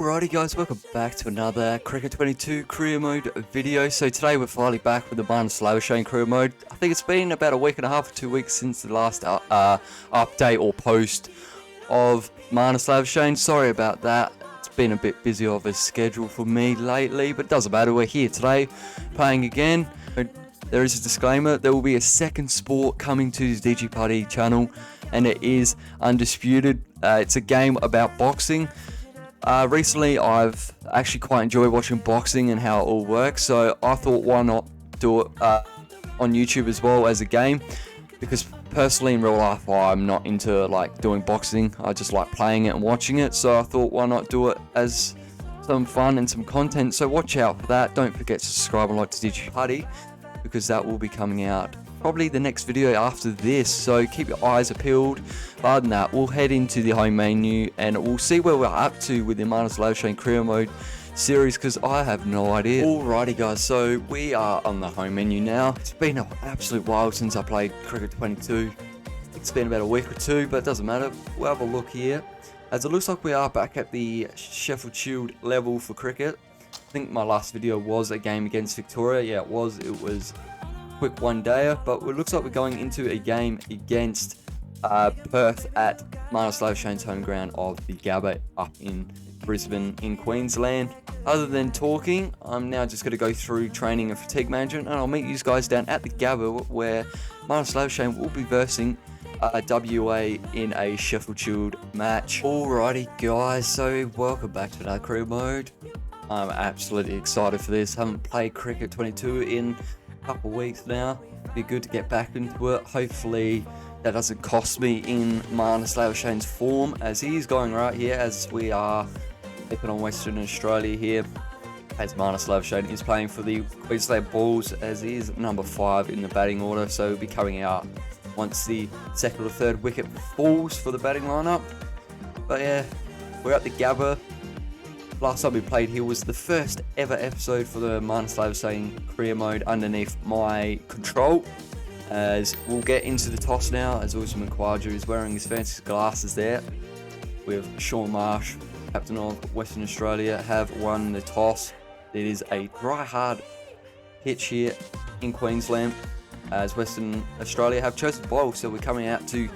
Alrighty guys, welcome back to another Cricket 22 Career Mode video. So today we're finally back with the Marnus Labuschagne Career Mode. I think it's been about a week and a half or 2 weeks since the last update or post of Marnus Labuschagne. Sorry about that. It's been a bit busy of a schedule for me lately, but it doesn't matter. We're here today playing again. There is a disclaimer, there will be a second sport coming to the DGPuddy channel, and it is Undisputed. It's a game about boxing. Recently I've actually quite enjoyed watching boxing and how it all works, so I thought why not do it on YouTube as well as a game, because personally in real life I'm not into like doing boxing. I just like playing it and watching it, so I thought why not do it as some fun and some content. So watch out for that. Don't forget to subscribe and like to DGPuddy, because that will be coming out probably the next video after this, so keep your eyes peeled. Other than that, we'll head into the home menu and we'll see where we're up to with the Marnus Labuschagne Career Mode series, because I have no idea. Alrighty guys, so we are on the home menu now. It's been an absolute while since I played Cricket 22. It's been about a week or two, but it doesn't matter. We'll have a look here, as it looks like we are back at the Sheffield Shield level for cricket. I think my last video was a game against Victoria. Yeah, it was quick one-dayer, but it looks like we're going into a game against Perth at Marnus Labuschagne's home ground of the Gabba up in Brisbane in Queensland. Other than talking, I'm now just going to go through training and fatigue management, and I'll meet you guys down at the Gabba where Marnus Labuschagne will be versing WA in a Sheffield Shield match. Alrighty guys, so welcome back to another career mode. I'm absolutely excited for this. Haven't played Cricket 22 in couple weeks now. Be good to get back into it. Hopefully that doesn't cost me in Marnus Labuschagne's form, as he is going right here, as we are taking on Western Australia here, as Marnus Labuschagne is playing for the Queensland Bulls, as he is number 5 in the batting order, so he'll be coming out once the second or third wicket falls for the batting lineup. But yeah, we're at the Gabba. Last time we played here was the first ever episode for the Marnus Labuschagne Career Mode underneath my control. As we'll get into the toss now, as Usman Khawaja is wearing his fancy glasses there, with Sean Marsh, captain of Western Australia, have won the toss. It is a dry hard pitch here in Queensland, as Western Australia have chosen to bowl, so we're coming out to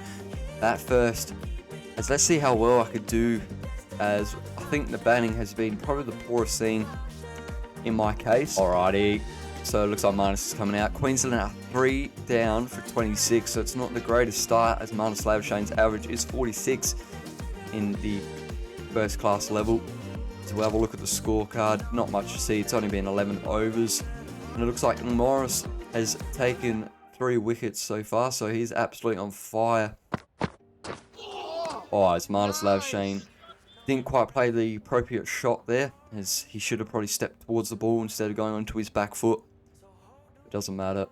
that first. As let's see how well I could do, as I think the batting has been probably the poorest scene in my case. Alrighty, so it looks like Marnus is coming out. Queensland are 3 down for 26, so it's not the greatest start, as Marnus Labuschagne's average is 46 in the first class level. So we'll have a look at the scorecard. Not much to see, it's only been 11 overs. And it looks like Morris has taken 3 wickets so far, so he's absolutely on fire. Oh, it's Marnus Labuschagne. Didn't quite play the appropriate shot there, as he should have probably stepped towards the ball instead of going onto his back foot. It doesn't matter.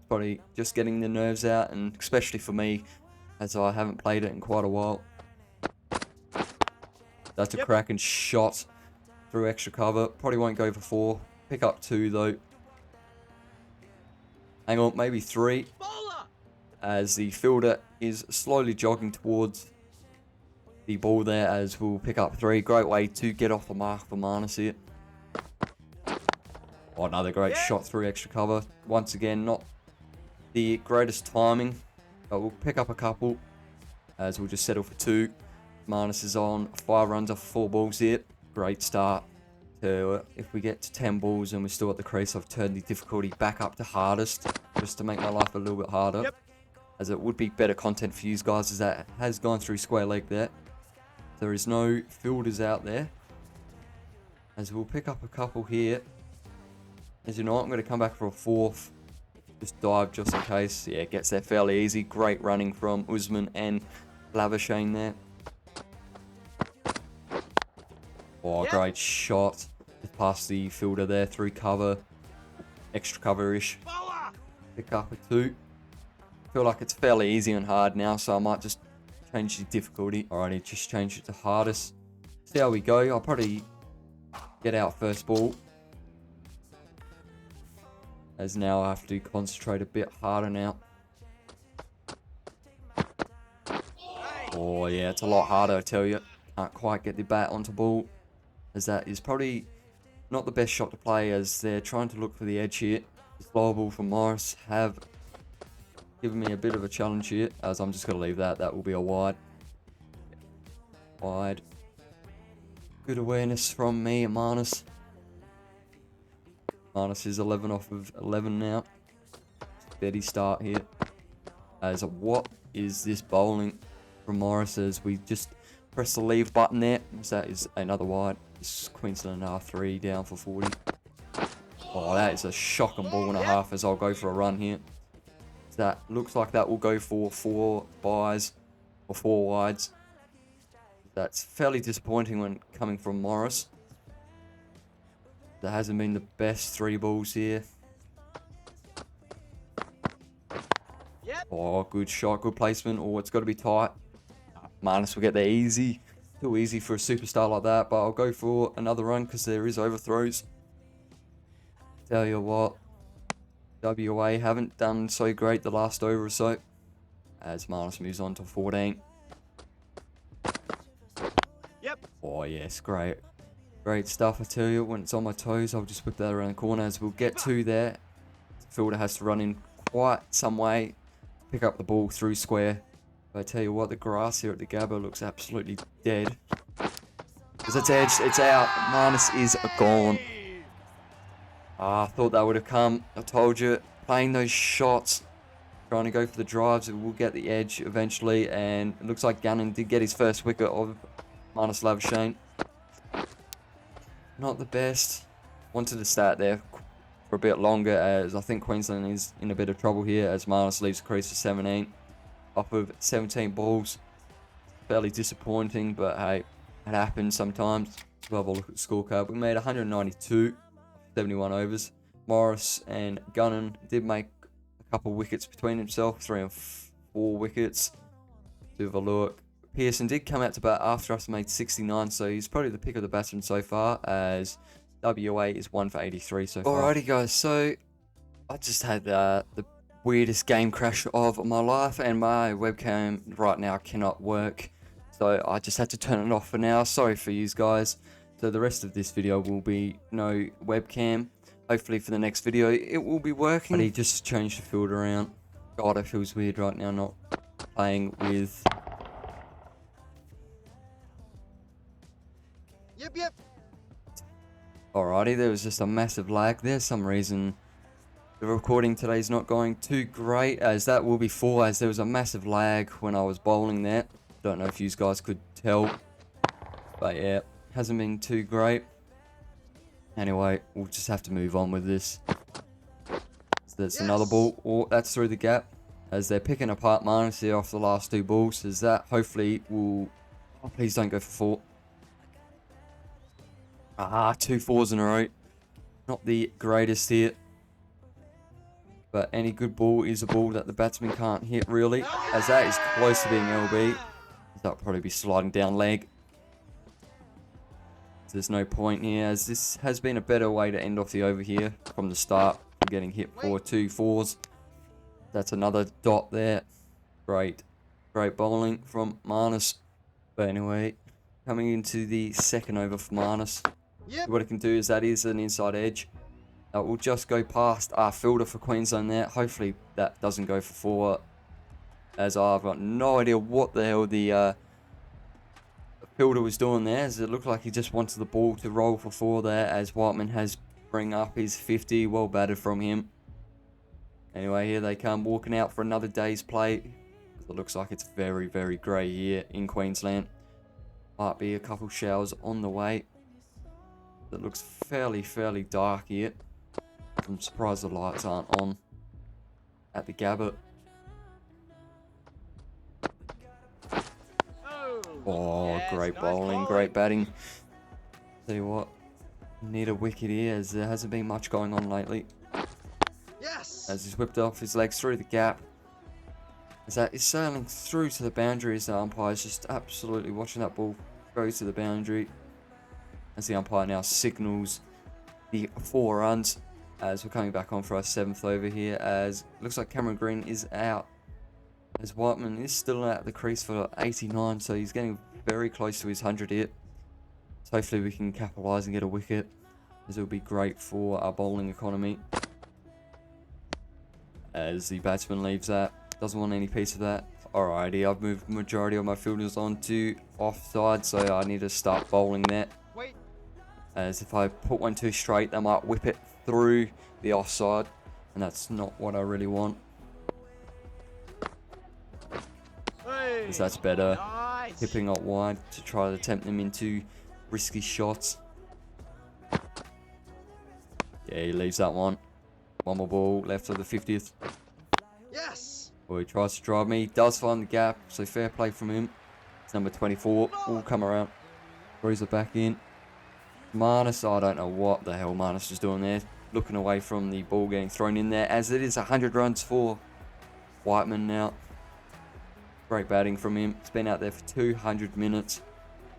Probably just getting the nerves out, and especially for me, as I haven't played it in quite a while. That's a cracking shot through extra cover. Probably won't go for 4. Pick up 2 though. Hang on, maybe 3. As the fielder is slowly jogging towards the ball there, as we'll pick up 3. Great way to get off the mark for Marnus here. Oh, another great shot through extra cover. Once again, not the greatest timing, but we'll pick up a couple, as we'll just settle for 2. Marnus is on 5 runs off 4 balls here. Great start. So if we get to 10 balls and we're still at the crease, I've turned the difficulty back up to hardest, just to make my life a little bit harder. As it would be better content for you guys, as that has gone through square leg there. There is no fielders out there, as we'll pick up a couple here. As you know, I'm going to come back for a 4th. Just dive just in case. Yeah, gets there fairly easy. Great running from Usman and Labuschagne there. Oh, great shot. Just past the fielder there through cover. Extra cover-ish. Pick up a 2. Feel like it's fairly easy and hard now, so I might just change the difficulty. Alrighty, just change it to hardest. See how we go. I'll probably get out first ball, as now I have to concentrate a bit harder now. Oh yeah, it's a lot harder, I tell you. Can't quite get the bat onto ball. as that is probably not the best shot to play, as they're trying to look for the edge here. The slower ball from Morris have given me a bit of a challenge here, as I'm just going to leave that. That will be a wide. Wide. Good awareness from me and Marnus. Marnus is 11 off of 11 now. Steady start here. As what is this bowling from Morris, as we just press the leave button there. So that is another wide. This is Queensland R3 down for 40. Oh, that is a shocking ball and a half, as I'll go for a run here. So that looks like that will go for 4 byes or 4 wides. That's fairly disappointing when coming from Morris. That hasn't been the best 3 balls here. Oh, good shot, good placement. Oh, it's got to be tight. Marnus will get there easy. Too easy for a superstar like that, but I'll go for another run because there is overthrows. Tell you what, WA haven't done so great the last over or so, as Marnus moves on to 14. Yep. Oh yes, great. Great stuff, I tell you. When it's on my toes, I'll just whip that around the corner, as we'll get to there. The fielder has to run in quite some way, pick up the ball through square. But I tell you what, the grass here at the Gabba looks absolutely dead. Because it's edged, it's out. Marnus is gone. I thought that would have come. I told you, playing those shots, trying to go for the drives, it will get the edge eventually. And it looks like Gunnan did get his first wicket of Marnus Labuschagne. Not the best. Wanted to start there for a bit longer, as I think Queensland is in a bit of trouble here, as Marnus leaves the crease for 17 off of 17 balls. Fairly disappointing, but hey, it happens sometimes. We'll have a look at the scorecard. We made 192, 71 overs. Morris and Gunnan did make a couple wickets between themselves, 3 and 4 wickets. To have a look. Pearson did come out to bat after us, made 69, so he's probably the pick of the batsman so far, as WA is 1 for 83 so far. Alrighty guys, so I just had the weirdest game crash of my life, and my webcam right now cannot work, so I just had to turn it off for now. Sorry for you guys. So the rest of this video will be no webcam. Hopefully for the next video it will be working. But he just changed the field around. God, it feels weird right now not playing with... Yep. Alrighty, there was just a massive lag there. Some reason the recording today is not going too great, as that will be 4, as there was a massive lag when I was bowling there. Don't know if you guys could tell, but yeah, hasn't been too great. Anyway, we'll just have to move on with this. So that's another ball. Oh, that's through the gap, as they're picking apart Marnus here off the last 2 balls, as that hopefully will... Oh, please don't go for 4. 2 4s in a row. Not the greatest here. But any good ball is a ball that the batsman can't hit, really. As that is close to being LB. That'll probably be sliding down leg. There's no point here, as this has been a better way to end off the over here from the start. Getting hit for 2 4s. That's another dot there. Great bowling from Marnus. But anyway, coming into the second over for Marnus. What it can do is that is an inside edge. We'll just go past our fielder for Queensland there. Hopefully that doesn't go for 4, as I've got no idea what the hell the fielder was doing there, as it looked like he just wanted the ball to roll for 4 there, as Whiteman has bring up his 50. Well batted from him. Anyway, here they come, walking out for another day's play. It looks like it's very, very grey here in Queensland. Might be a couple showers on the way. It looks fairly dark here. I'm surprised the lights aren't on at the Gabba. Oh, great bowling, great batting. Tell you what, need a wicket here, as there hasn't been much going on lately. As he's whipped off his legs through the gap. As that is sailing through to the boundary, as the umpire's just absolutely watching that ball go to the boundary. As the umpire now signals the 4 runs, as we're coming back on for our 7th over here, as it looks like Cameron Green is out, as Whiteman is still at the crease for 89, so he's getting very close to his 100 hit. hopefully we can capitalise and get a wicket, as it will be great for our bowling economy. As the batsman leaves that, doesn't want any piece of that. Alrighty, I've moved the majority of my fielders onto offside, so I need to start bowling that. As if I put one too straight, they might whip it through the offside, and that's not what I really want. As that's better. Tipping up wide to try to tempt them into risky shots. Yeah, he leaves that one. One more ball left of the 50th. Yes. Well, he tries to drive me. Does find the gap, so fair play from him. It's number 24. Will come around. Throws it back in. Marnus, I don't know what the hell Marnus is doing there. Looking away from the ball getting thrown in there, as it is 100 runs for Whiteman now. Great batting from him. It's been out there for 200 minutes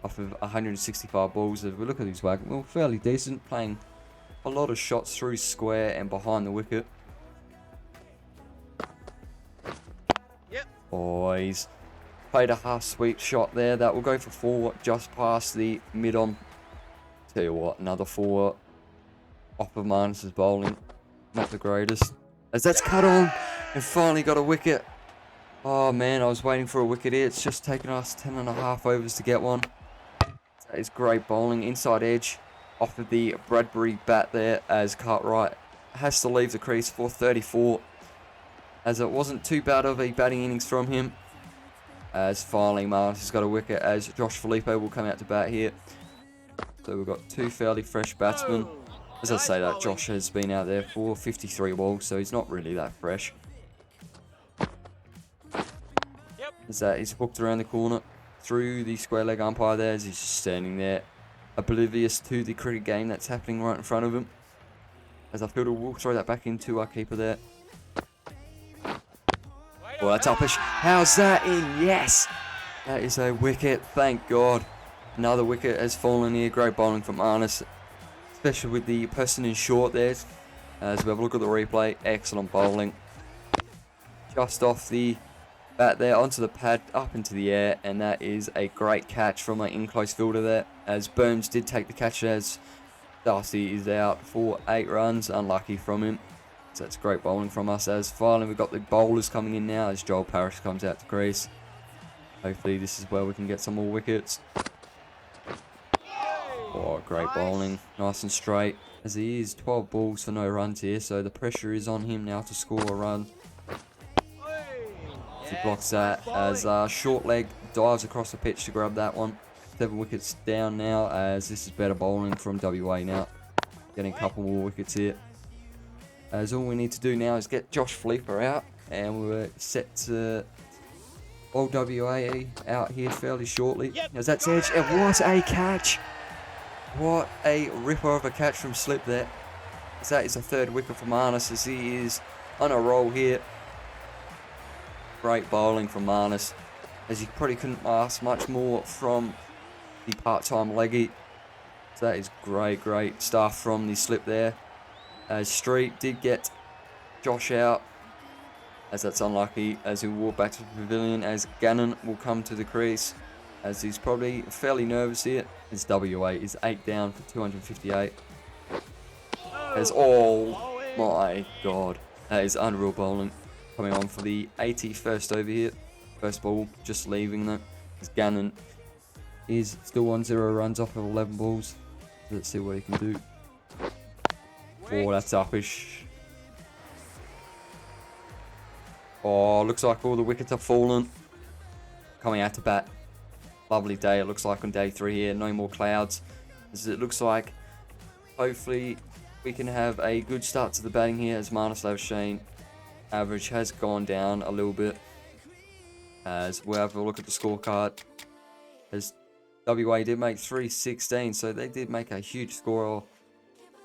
off of 165 balls. If we look at his whack, well, fairly decent. Playing a lot of shots through square and behind the wicket. Yep. Boys, played a half sweep shot there. That will go for 4 just past the mid-on. Tell you what, another 4 off of Marnus's bowling. Not the greatest. As that's cut on and finally got a wicket. Oh man, I was waiting for a wicket here. It's just taken us 10.5 overs to get one. That is great bowling. Inside edge off of the Bradbury bat there, as Cartwright has to leave the crease for 34. As it wasn't too bad of a batting innings from him. As finally Marnus has got a wicket, as Josh Filippo will come out to bat here. So we've got 2 fairly fresh batsmen. As I say that, Josh has been out there for 53 balls, so he's not really that fresh. As that is hooked around the corner through the square leg umpire there, as he's just standing there oblivious to the cricket game that's happening right in front of him. As our fielder will throw that back into our keeper there. Oh, that's uppish. How's that in? Yes! That is a wicket, thank God. Another wicket has fallen here. Great bowling from Marnus, especially with the person in short there. As we have a look at the replay, excellent bowling. Just off the bat there, onto the pad, up into the air, and that is a great catch from an in-close fielder there, as Burns did take the catch, as Darcy is out for 8 runs. Unlucky from him. So that's great bowling from us. As finally we've got the bowlers coming in now, as Joel Parrish comes out to crease. Hopefully this is where we can get some more wickets. Oh, great bowling. Nice and straight. As he is 12 balls for no runs here, so the pressure is on him now to score a run. He blocks that, as short leg dives across the pitch to grab that one. 7 wickets down now, as this is better bowling from WA now. Getting a couple more wickets here. As all we need to do now is get Josh Filippo out, and we're set to bowl WA out here fairly shortly. As that's edge, it was a catch. What a ripper of a catch from Slip there. As that is a 3rd wicket for Marnus, as he is on a roll here. Great bowling from Marnus, as you probably couldn't ask much more from the part-time leggy. So that is great stuff from the Slip there. As Street did get Josh out, as that's unlucky, as he will walk back to the pavilion, as Gannon will come to the crease, as he's probably fairly nervous here, as WA is 8 down for 258. As oh my god, that is unreal bowling. Coming on for the 81st over here. First ball just leaving though, as Gannon is still on 0 runs off of 11 balls. Let's see what he can do. Oh, that's uppish. Oh, looks like all the wickets have fallen. Coming out to bat. Lovely day it looks like on day 3 here. No more clouds. As it looks like hopefully we can have a good start to the batting here, as Marnus Labuschagne average has gone down a little bit. As we'll have a look at the scorecard, as WA did make 316, so they did make a huge score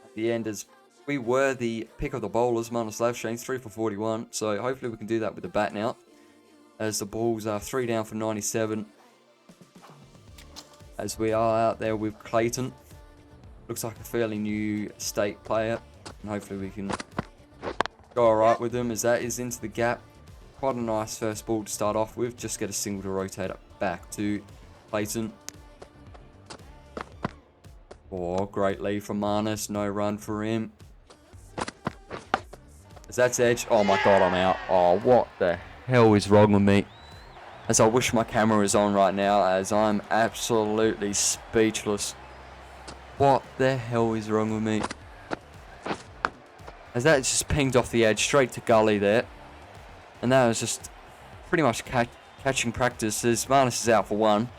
at the end, as we were the pick of the bowlers. Marnus Labuschagne 3 for 41, so hopefully we can do that with the bat now, as the balls are 3 down for 97. As we are out there with Clayton, looks like a fairly new state player, and hopefully we can go alright with them, as that is into the gap. Quite a nice first ball to start off with. Just get a single to rotate it back to Clayton. Oh, great lead from Marnus. No run for him. As that's edge. Oh my god, I'm out. Oh, what the hell is wrong with me? As I wish my camera is on right now, as I'm absolutely speechless. What the hell is wrong with me? As that just pinged off the edge straight to gully there. And that was just pretty much catching practice as Marnus is out for one.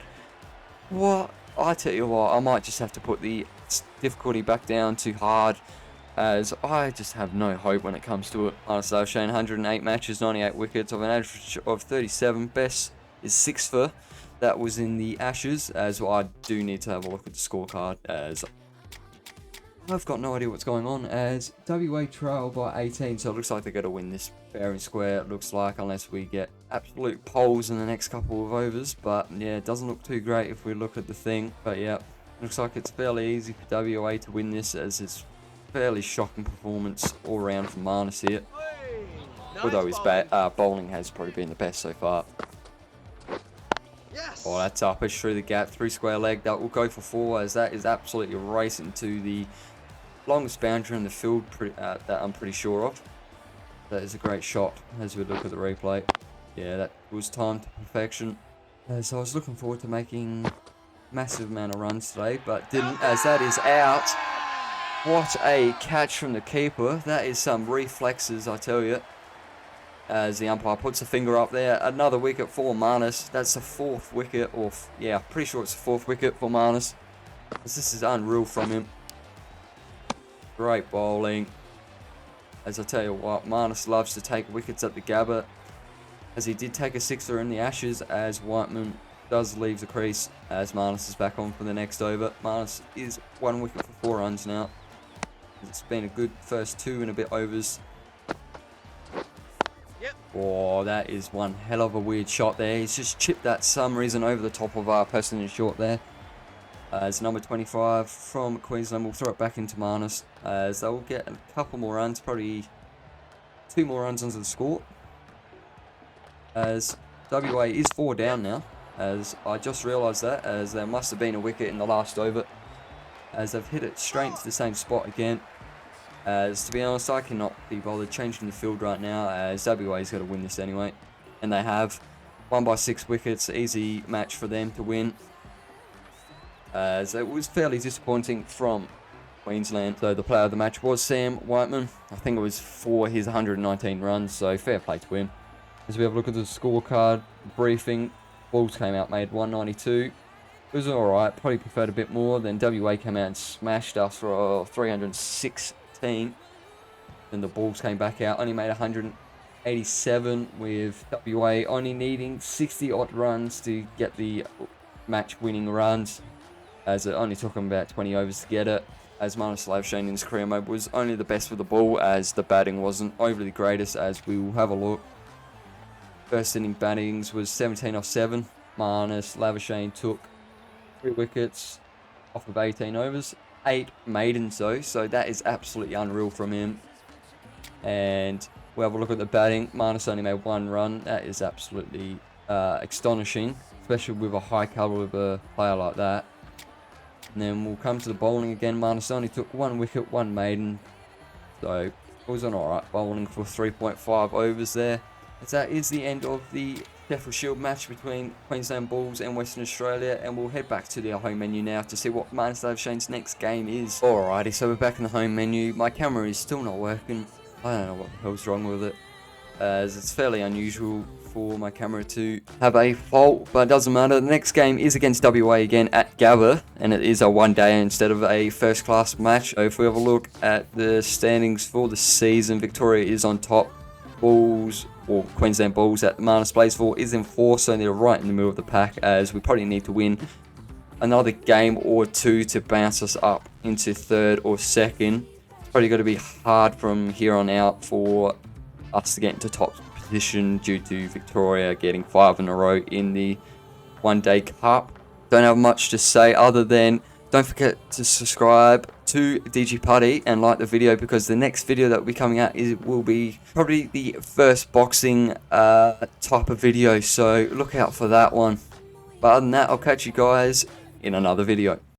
What? I tell you what, I might just have to put the difficulty back down to hard, as I just have no hope when it comes to it. Marnus Labuschagne, 108 matches, 98 wickets of an average of 37. Best is 6 for. That was in the Ashes, as I do need to have a look at the scorecard, as I've got no idea what's going on, as WA trail by 18, so it looks like they're going to win this fair and square, it looks like, unless we get absolute poles in the next couple of overs. But yeah, it doesn't look too great if we look at the thing. But yeah, looks like it's fairly easy for WA to win this, as it's fairly shocking performance all round from Marnus here. Nice Although his bowling has probably been the best so far. Yes. Oh, that's uppish through the gap, through square leg. That will go for 4, as that is absolutely racing to the longest boundary in the field that I'm pretty sure of. That is a great shot as we look at the replay. Yeah, that was timed to perfection. So I was looking forward to making massive amount of runs today, but didn't, as that is out. What a catch from the keeper. That is some reflexes, I tell you. As the umpire puts a finger up there. Another wicket for Marnus. That's the 4th wicket, or yeah, pretty sure it's the 4th wicket for Marnus. This is unreal from him. Great bowling. As I tell you what, Marnus loves to take wickets at the Gabba, as he did take a 6er in the Ashes, as Whiteman does leave the crease, as Marnus is back on for the next over. Marnus is 1 wicket for 4 runs now. It's been a good first 2 and a bit overs. Yep. Oh, that is one hell of a weird shot there. He's just chipped that some reason over the top of our person in short there. As number 25 from Queensland will throw it back into Marnus, as they'll get a couple more runs, probably 2 more runs onto the score. As WA is 4 down now, as I just realised that, as there must have been a wicket in the last over, as they've hit it straight to the same spot again. As to be honest, I cannot be bothered changing the field right now, as WA's got to win this anyway, and they have. 1 by 6 wickets, easy match for them to win. As it was fairly disappointing from Queensland. So the player of the match was Sam Whiteman. I think it was for his 119 runs, so fair play to him. As we have a look at the scorecard briefing, Bulls came out, made 192. It was alright, probably preferred a bit more. Then WA came out and smashed us for 316. Then the Bulls came back out, only made 187, with WA only needing 60 odd runs to get the match winning runs, as it only took him about 20 overs to get it. As Marnus Labuschagne in his career mode was only the best with the ball, as the batting wasn't overly the greatest, as we will have a look. First inning battings was 17 off 7. Marnus Labuschagne took 3 wickets off of 18 overs. 8 maidens though, so that is absolutely unreal from him. And we'll have a look at the batting. Marnus only made 1 run. That is absolutely astonishing, especially with a high caliber player like that. And then we'll come to the bowling again. Marnus only took 1 wicket, 1 maiden. So it was an alright bowling for 3.5 overs there. As that is the end of the Sheffield Shield match between Queensland Bulls and Western Australia. And we'll head back to the home menu now to see what Marnus Labuschagne's next game is. Alrighty, so we're back in the home menu. My camera is still not working. I don't know what the hell's wrong with it, as it's fairly unusual for my camera to have a fault, but it doesn't matter. The next game is against WA again at Gabba, and it is a 1-day instead of a first class match. So if we have a look at the standings for the season, Victoria is on top. Bulls, or Queensland Bulls, that Marnus plays for, is in 4th, so they're right in the middle of the pack, as we probably need to win another game or 2 to bounce us up into 3rd or 2nd. It's probably going to be hard from here on out for us to get into top position due to Victoria getting 5 in a row in the 1-day cup. Don't have much to say other than don't forget to subscribe to DGPuddy and like the video, because the next video that will be coming out will be probably the first boxing type of video, so look out for that one. But other than that, I'll catch you guys in another video.